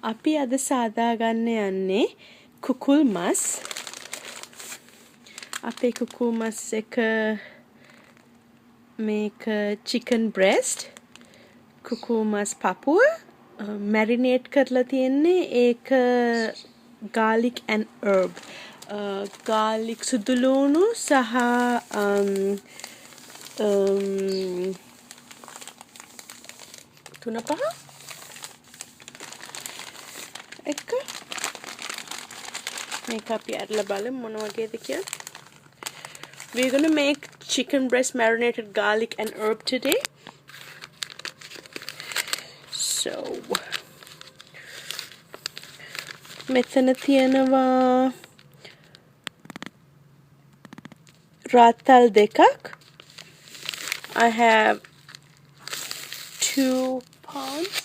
අපි අද සාදා ගන්න යන්නේ කුකුල් මස්. අපේ කුකුල් මස් එක මේක chicken breast, කුකුල් මස් පපුව marinate කරලා තියෙන්නේ. ඒක garlic and herb. garlic සුදු ලුණු සහ තුන පහ එක මේක අපි අරලා බලමු මොන වගේද කියලා. We're going to make chicken breast marinated garlic and herb today. So මෙතන තියෙනවා රාත්තල් දෙකක්. I have 2 pounds.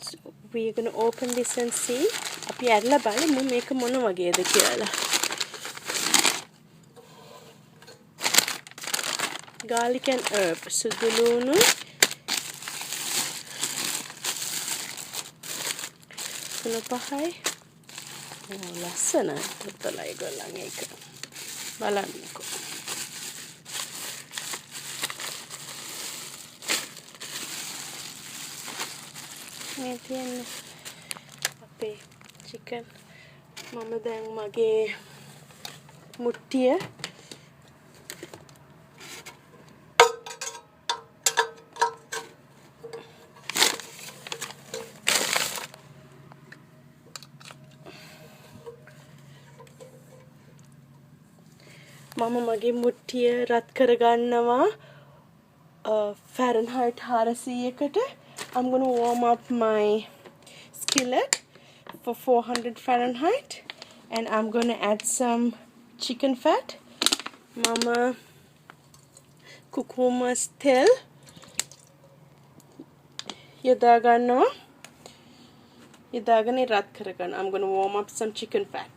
So we're going to open this and see. අපි අරලා බලමු මේක මොන වගේද කියලා. Garlic and herb, සුදු ලුණු, තුන පහයි. ලස්සනයි. පුතලා ඒගොල්ලන් ඒක බලන්නකෝ. මේ තියෙන්නේ අපේ chicken. මම දැන් මගේ මුට්ටිය රත් කරගන්නවා Fahrenheit 400කට. I'm going to warm up my skillet for 400 Fahrenheit and I'm going to add some chicken fat. Mama කුකුල් මස් තෙල් යොදාගන්නවා. යොදාගෙන රත් කරගන්න. I'm going to warm up some chicken fat.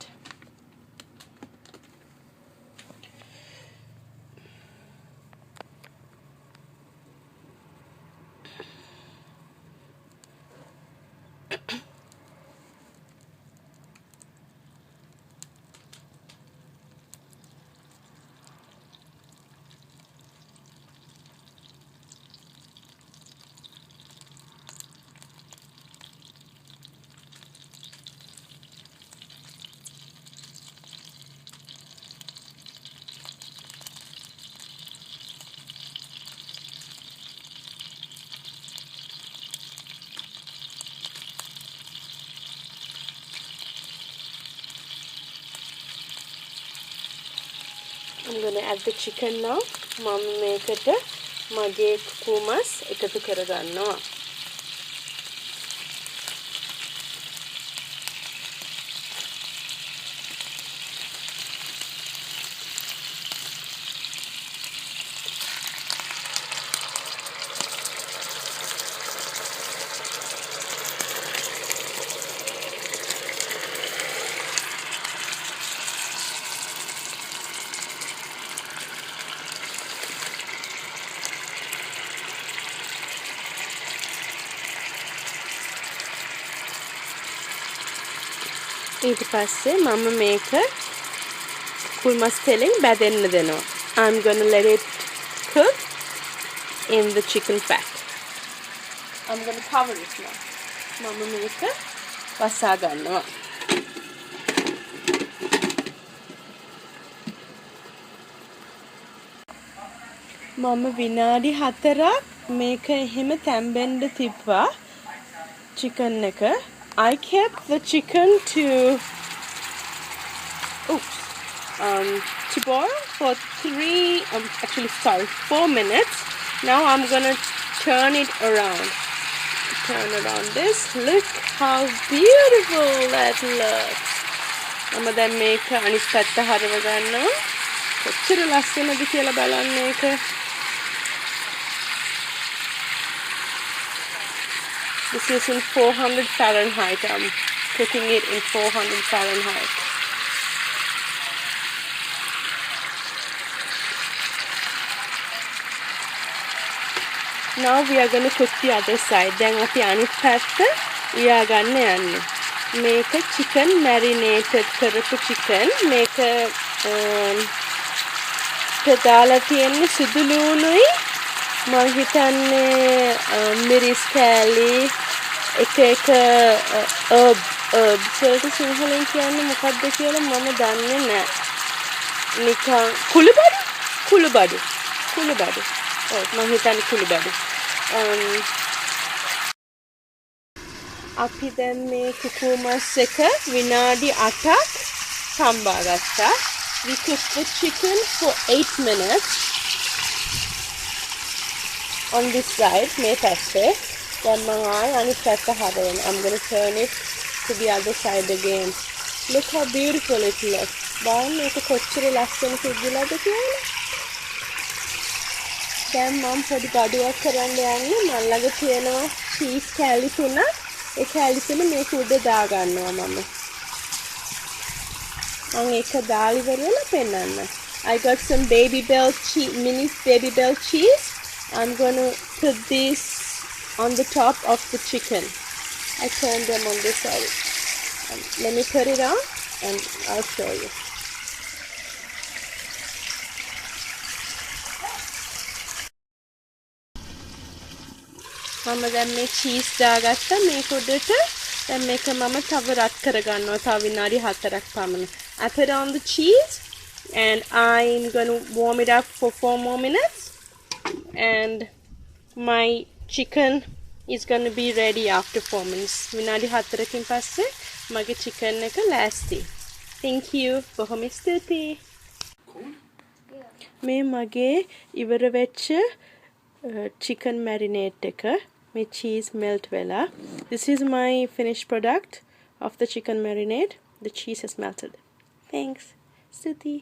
I'm going to add the chicken now. මම මේකට මගේ කුකුල් මස් එකතු කරගන්නවා. ඊට පස්සේ මම මේක කුකුල් මස් තෙලෙන් බැදෙන්න දෙනවා. I'm going to let it cook in the chicken fat. I'm going to cover it now. මම මේක වසා ගන්නවා. මම විනාඩි 4ක් මේක එහෙම තැම්බෙන්න තිබ්බා chicken එක. I kept the chicken to boil for 4 minutes. Now I'm gonna turn it around. Turn around this. Look how beautiful that looks. I'm gonna make අනිත් පැත්ත හරව ගන්නවා. කොච්චර ලස්සනද කියලා බලන්න ඒක. This is in 400 Fahrenheit. I'm cooking it in 400 Fahrenheit. Now we are going to cook the other side. දැන් අපි අනිත් පැත්ත උයා ගන්න යන්නේ. මේක chicken marinated කරපු chicken. මේක දාලා තියෙන්නේ සුදු ලුණුයි මම හිතන්නේ මිරිස් කෑලි එක herbs වලට සිංහලෙන් කියන්නේ මොකක්ද කියලා මම දන්නේ නැහැ. නිකන් කුළුබඩු. ඔව් මම හිතන්නේ කුළුබඩු. අපි දැන් මේ කුකුමස් එක විනාඩි 8ක් තම්බා ගත්තා. We cooked the chicken for 8 minutes on this side, මේ පැත්තේ. දැන් මම ආයෙ අනිත් පැත්ත හදන්න. I'm going to turn it to the other side again. Look how beautiful it looks. බලන්න මේක කොච්චර ලස්සන සිද්ධිලාද කියලා. දැන් මම පොඩි බඩුවක් කරන්න යන්නේ. මම ළඟ තියෙනවා cheese කෑලි 3ක්. ඒ කෑලි 3 මේක උඩ දා ගන්නවා මම. මම ඒක දාලා ඉවරලා පෙන්නන්න. I got some mini baby bell cheese. I'm going to put this on the top of the chicken. I turned them on this side. Let me put it on and I'll show you. මම දැන් මේ cheese දාගත්තා මේක උඩට. දැන් මේක මම තව රත් කරගන්නවා තව විනාඩි 4ක් පමණ. I put on the cheese and I'm going to warm it up for 4 more minutes and my chicken is going to be ready after 4 minutes. විනාඩි 4කින් පස්සේ මගේ chicken එක ලෑස්ති. Thank you. බොහොම ස්තුතියි. මේ මගේ ඉවර වෙච්ච chicken marinate එක. My cheese melt vela. This is my finished product of the chicken marinade. The cheese has melted. Thanks. Stuti.